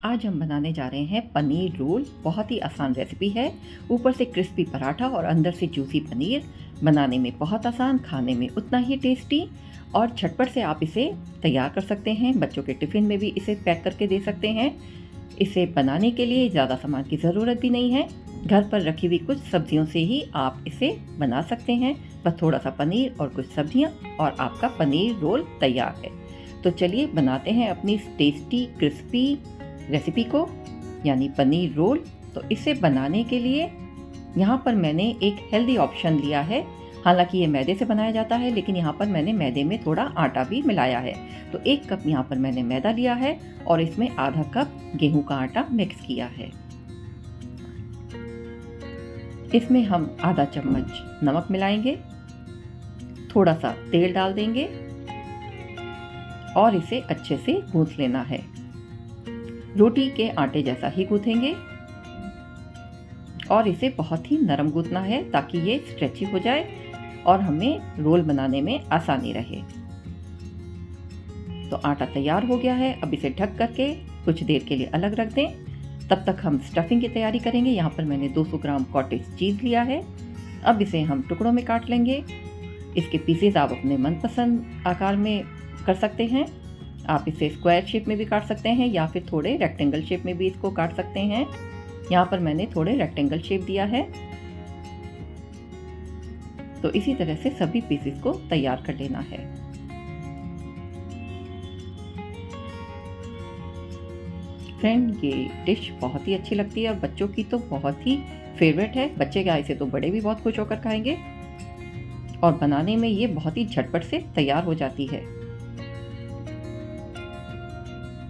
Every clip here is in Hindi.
आज हम बनाने जा रहे हैं पनीर रोल। बहुत ही आसान रेसिपी है। ऊपर से क्रिस्पी पराठा और अंदर से जूसी पनीर। बनाने में बहुत आसान, खाने में उतना ही टेस्टी और झटपट से आप इसे तैयार कर सकते हैं। बच्चों के टिफ़िन में भी इसे पैक करके दे सकते हैं। इसे बनाने के लिए ज़्यादा सामान की ज़रूरत भी नहीं है। घर पर रखी हुई कुछ सब्जियों से ही आप इसे बना सकते हैं। बस थोड़ा सा पनीर और कुछ सब्जियां और आपका पनीर रोल तैयार है। तो चलिए बनाते हैं अपनी टेस्टी क्रिस्पी रेसिपी को, यानी पनीर रोल। तो इसे बनाने के लिए यहाँ पर मैंने एक हेल्दी ऑप्शन लिया है। हालांकि ये मैदे से बनाया जाता है, लेकिन यहाँ पर मैंने मैदे में थोड़ा आटा भी मिलाया है। तो 1 कप यहाँ पर मैंने मैदा लिया है और इसमें आधा कप गेहूं का आटा मिक्स किया है। इसमें हम आधा चम्मच नमक मिलाएंगे, थोड़ा सा तेल डाल देंगे और इसे अच्छे से गूंथ लेना है। रोटी के आटे जैसा ही गूंथेंगे और इसे बहुत ही नरम गूंथना है ताकि ये स्ट्रेची हो जाए और हमें रोल बनाने में आसानी रहे। तो आटा तैयार हो गया है। अब इसे ढक करके कुछ देर के लिए अलग रख दें। तब तक हम स्टफिंग की तैयारी करेंगे। यहाँ पर मैंने 200 ग्राम कॉटेज चीज़ लिया है। अब इसे हम टुकड़ों में काट लेंगे। इसके पीसेस आप अपने मनपसंद आकार में कर सकते हैं। आप इसे स्क्वायर शेप में भी काट सकते हैं या फिर थोड़े रेक्टेंगल शेप में भी इसको काट सकते हैं। यहाँ पर मैंने थोड़े रेक्टेंगल शेप दिया है। तो इसी तरह से सभी पीसेस को तैयार कर लेना है। फ्रेंड, ये डिश बहुत ही अच्छी लगती है और बच्चों की तो बहुत ही फेवरेट है। बच्चे क्या, इसे तो बड़े भी बहुत खुश होकर खाएंगे और बनाने में ये बहुत ही झटपट से तैयार हो जाती है।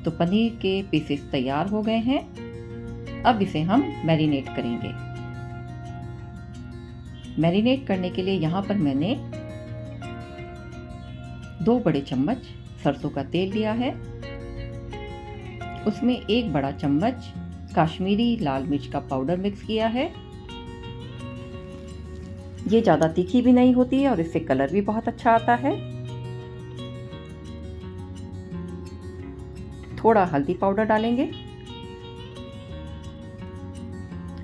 तो पनीर के पीसेस तैयार हो गए हैं। अब इसे हम मैरिनेट करेंगे। मैरिनेट करने के लिए यहाँ पर मैंने 2 बड़े चम्मच सरसों का तेल लिया है। उसमें 1 बड़ा चम्मच काश्मीरी लाल मिर्च का पाउडर मिक्स किया है। ये ज़्यादा तीखी भी नहीं होती है और इससे कलर भी बहुत अच्छा आता है। थोड़ा हल्दी पाउडर डालेंगे,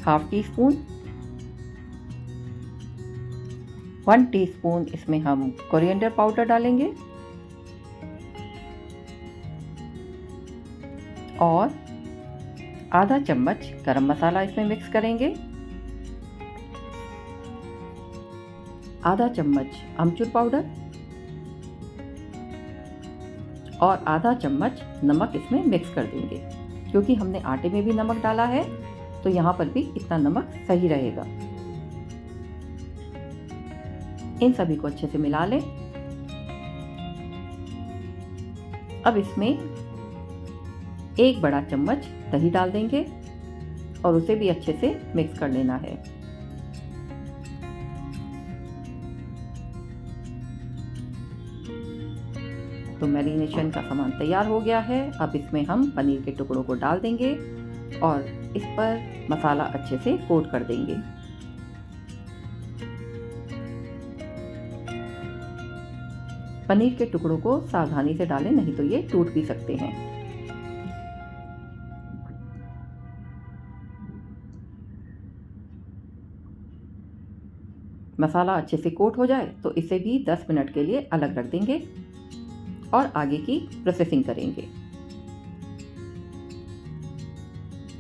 ½ टीस्पून। 1 टीस्पून इसमें हम कोरिएंडर पाउडर डालेंगे और आधा चम्मच गरम मसाला इसमें मिक्स करेंगे। आधा चम्मच अमचूर पाउडर और आधा चम्मच नमक इसमें मिक्स कर देंगे। क्योंकि हमने आटे में भी नमक डाला है तो यहाँ पर भी इतना नमक सही रहेगा। इन सभी को अच्छे से मिला लें। अब इसमें 1 बड़ा चम्मच दही डाल देंगे और उसे भी अच्छे से मिक्स कर लेना है। तो मैरिनेशन का सामान तैयार हो गया है। अब इसमें हम पनीर के टुकड़ों को डाल देंगे और इस पर मसाला अच्छे से कोट कर देंगे। पनीर के टुकड़ों को सावधानी से डालें, नहीं तो ये टूट भी सकते हैं। मसाला अच्छे से कोट हो जाए तो इसे भी 10 मिनट के लिए अलग रख देंगे और आगे की प्रोसेसिंग करेंगे।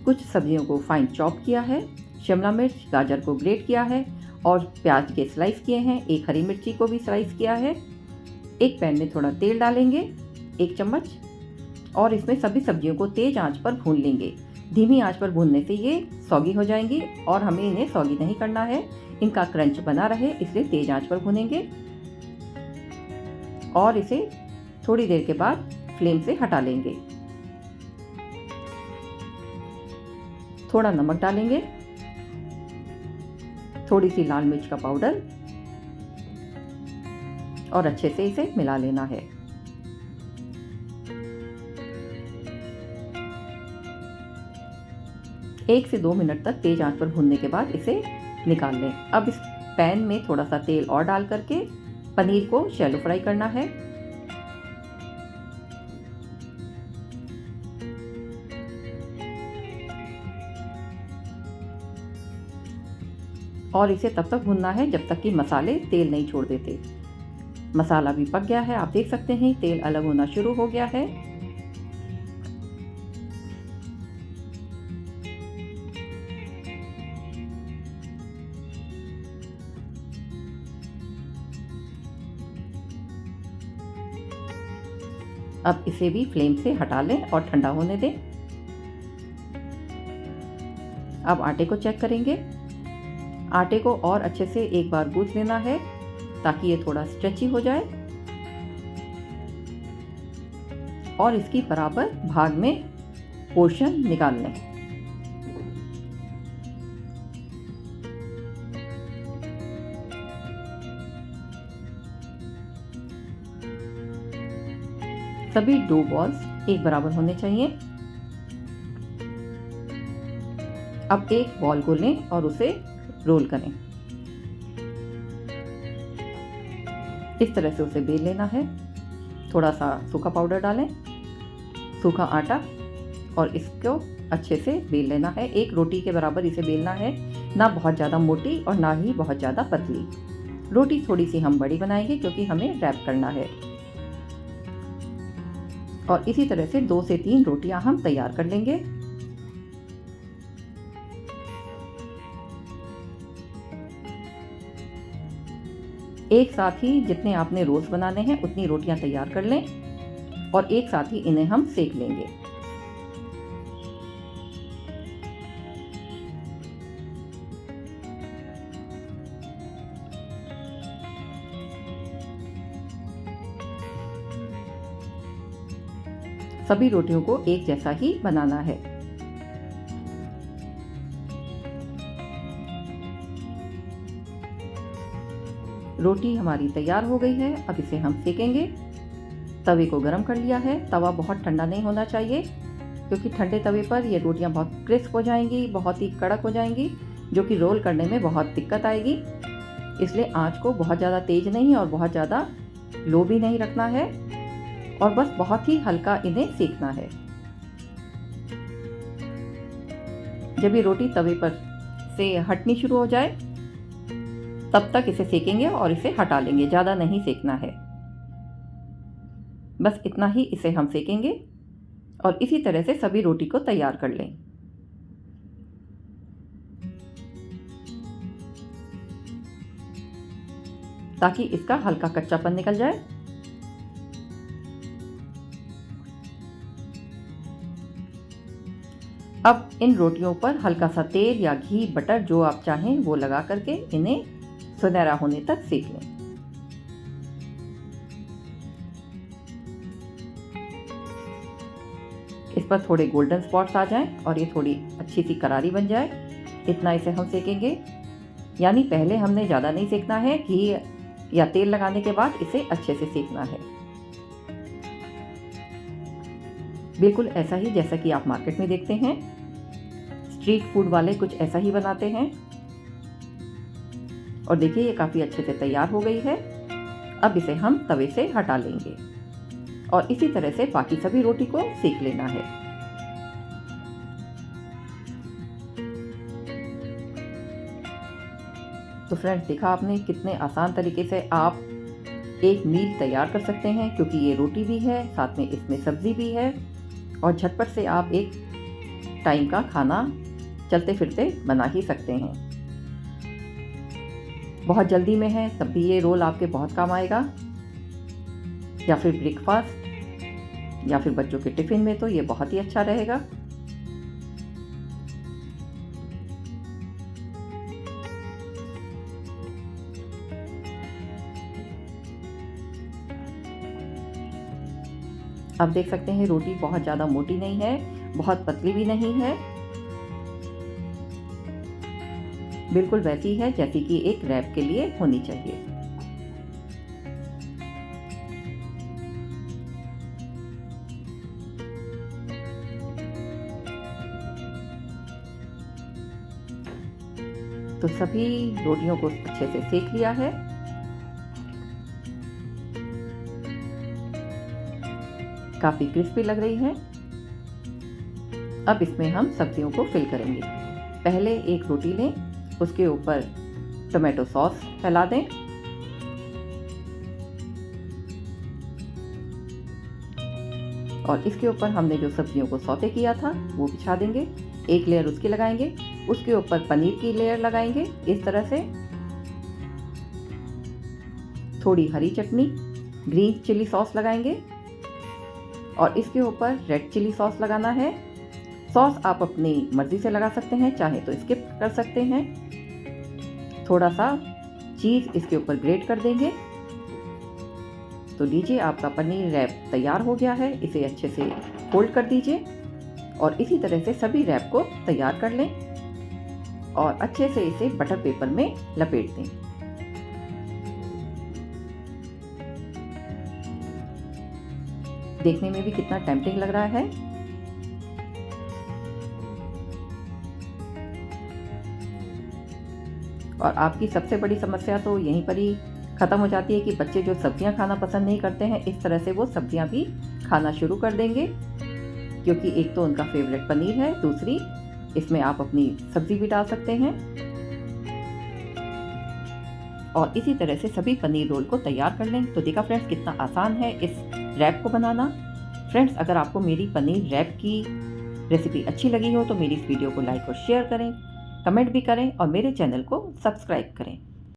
कुछ सब्जियों को फाइन चॉप किया है, शिमला मिर्च, गाजर को ग्रेट किया है और प्याज के स्लाइस किए हैं। 1 हरी मिर्ची को भी स्लाइस किया है। एक पैन में थोड़ा तेल डालेंगे, 1 चम्मच, और इसमें सभी सब्जियों को तेज आंच पर भून लेंगे। धीमी आंच पर भूनने से ये सौगी हो जाएंगी और हमें इन्हें सौगी नहीं करना है। इनका क्रंच बना रहे इसलिए तेज आंच पर भूनेंगे और इसे थोड़ी देर के बाद फ्लेम से हटा लेंगे। थोड़ा नमक डालेंगे, थोड़ी सी लाल मिर्च का पाउडर और अच्छे से इसे मिला लेना है। एक से 2 मिनट तक तेज आंच पर भूनने के बाद इसे निकाल लें। अब इस पैन में थोड़ा सा तेल और डाल करके पनीर को शैलो फ्राई करना है। और इसे तब तक भूनना है जब तक कि मसाले तेल नहीं छोड़ देते। मसाला भी पक गया है, आप देख सकते हैं तेल अलग होना शुरू हो गया है। अब इसे भी फ्लेम से हटा लें और ठंडा होने दें। अब आटे को चेक करेंगे। आटे को और अच्छे से एक बार गूंथ लेना है ताकि ये थोड़ा स्ट्रेची हो जाए और इसकी बराबर भाग में पोर्शन निकाल लें। सभी डो बॉल्स एक बराबर होने चाहिए। अब एक बॉल को लें और उसे रोल करें। इस तरह से उसे बेल लेना है। थोड़ा सा सूखा पाउडर डालें, सूखा आटा, और इसको अच्छे से बेल लेना है। एक रोटी के बराबर इसे बेलना है, ना बहुत ज़्यादा मोटी और ना ही बहुत ज़्यादा पतली। रोटी थोड़ी सी हम बड़ी बनाएंगे क्योंकि हमें रैप करना है। और इसी तरह से 2 से 3 रोटियां हम तैयार कर लेंगे। एक साथ ही जितने आपने रोल्स बनाने हैं उतनी रोटियां तैयार कर लें और एक साथ ही इन्हें हम सेक लेंगे। सभी रोटियों को एक जैसा ही बनाना है। रोटी हमारी तैयार हो गई है। अब इसे हम सेकेंगे। तवे को गरम कर लिया है। तवा बहुत ठंडा नहीं होना चाहिए क्योंकि ठंडे तवे पर ये रोटियां बहुत क्रिस्प हो जाएंगी, बहुत ही कड़क हो जाएंगी, जो कि रोल करने में बहुत दिक्कत आएगी। इसलिए आंच को बहुत ज़्यादा तेज नहीं और बहुत ज़्यादा लो भी नहीं रखना है और बस बहुत ही हल्का इन्हें सेकना है। जब ये रोटी तवे पर से हटनी शुरू हो जाए तब तक इसे सेकेंगे और इसे हटा लेंगे। ज़्यादा नहीं सेकना है, बस इतना ही इसे हम सेकेंगे और इसी तरह से सभी रोटी को तैयार कर लें। ताकि इसका हल्का कच्चापन निकल जाए। अब इन रोटियों पर हल्का सा तेल या घी, बटर जो आप चाहें वो लगा करके इन्हें सुनहरा होने तक सेक लें। इस पर थोड़े गोल्डन स्पॉट्स आ जाएं और ये थोड़ी अच्छी सी करारी बन जाए, इतना इसे हम सेकेंगे। यानी पहले हमने ज़्यादा नहीं सेकना है, घी या तेल लगाने के बाद इसे अच्छे से सेकना है। बिल्कुल ऐसा ही जैसा कि आप मार्केट में देखते हैं। स्ट्रीट फूड वाले कुछ ऐसा ही बनाते हैं। और देखिए ये काफ़ी अच्छे से तैयार हो गई है। अब इसे हम तवे से हटा लेंगे और इसी तरह से बाकी सभी रोटी को सेक लेना है। तो फ्रेंड्स, देखा आपने कितने आसान तरीके से आप एक मील तैयार कर सकते हैं, क्योंकि ये रोटी भी है, साथ में इसमें सब्जी भी है और झटपट से आप एक टाइम का खाना चलते फिरते बना ही सकते हैं। बहुत जल्दी में है तब भी ये रोल आपके बहुत काम आएगा, या फिर ब्रेकफास्ट या फिर बच्चों के टिफ़िन में तो ये बहुत ही अच्छा रहेगा। आप देख सकते हैं रोटी बहुत ज़्यादा मोटी नहीं है, बहुत पतली भी नहीं है, बिल्कुल वैसी है जैसी कि एक रैप के लिए होनी चाहिए। तो सभी रोटियों को अच्छे से सेक लिया है। काफ़ी क्रिस्पी लग रही है। अब इसमें हम सब्जियों को फिल करेंगे। पहले एक रोटी लें, उसके ऊपर टोमेटो सॉस फैला दें और इसके ऊपर हमने जो सब्जियों को सौते किया था वो बिछा देंगे। एक लेयर उसकी लगाएंगे, उसके ऊपर पनीर की लेयर लगाएंगे इस तरह से। थोड़ी हरी चटनी, ग्रीन चिली सॉस लगाएंगे और इसके ऊपर रेड चिली सॉस लगाना है। सॉस आप अपनी मर्जी से लगा सकते हैं, चाहे तो स्किप कर सकते हैं। थोड़ा सा चीज़ इसके ऊपर ग्रेट कर देंगे। तो लीजिए, आपका पनीर रैप तैयार हो गया है। इसे अच्छे से फोल्ड कर दीजिए और इसी तरह से सभी रैप को तैयार कर लें और अच्छे से इसे बटर पेपर में लपेट दें। देखने में भी कितना टेम्पटिंग लग रहा है। और आपकी सबसे बड़ी समस्या तो यहीं पर ही ख़त्म हो जाती है कि बच्चे जो सब्जियां खाना पसंद नहीं करते हैं, इस तरह से वो सब्जियां भी खाना शुरू कर देंगे, क्योंकि एक तो उनका फेवरेट पनीर है, दूसरी इसमें आप अपनी सब्जी भी डाल सकते हैं। और इसी तरह से सभी पनीर रोल को तैयार कर लें। तो देखा फ्रेंड्स, कितना आसान है इस रैप को बनाना। फ्रेंड्स, अगर आपको मेरी पनीर रैप की रेसिपी अच्छी लगी हो तो मेरी इस वीडियो को लाइक और शेयर करें, कमेंट भी करें और मेरे चैनल को सब्सक्राइब करें।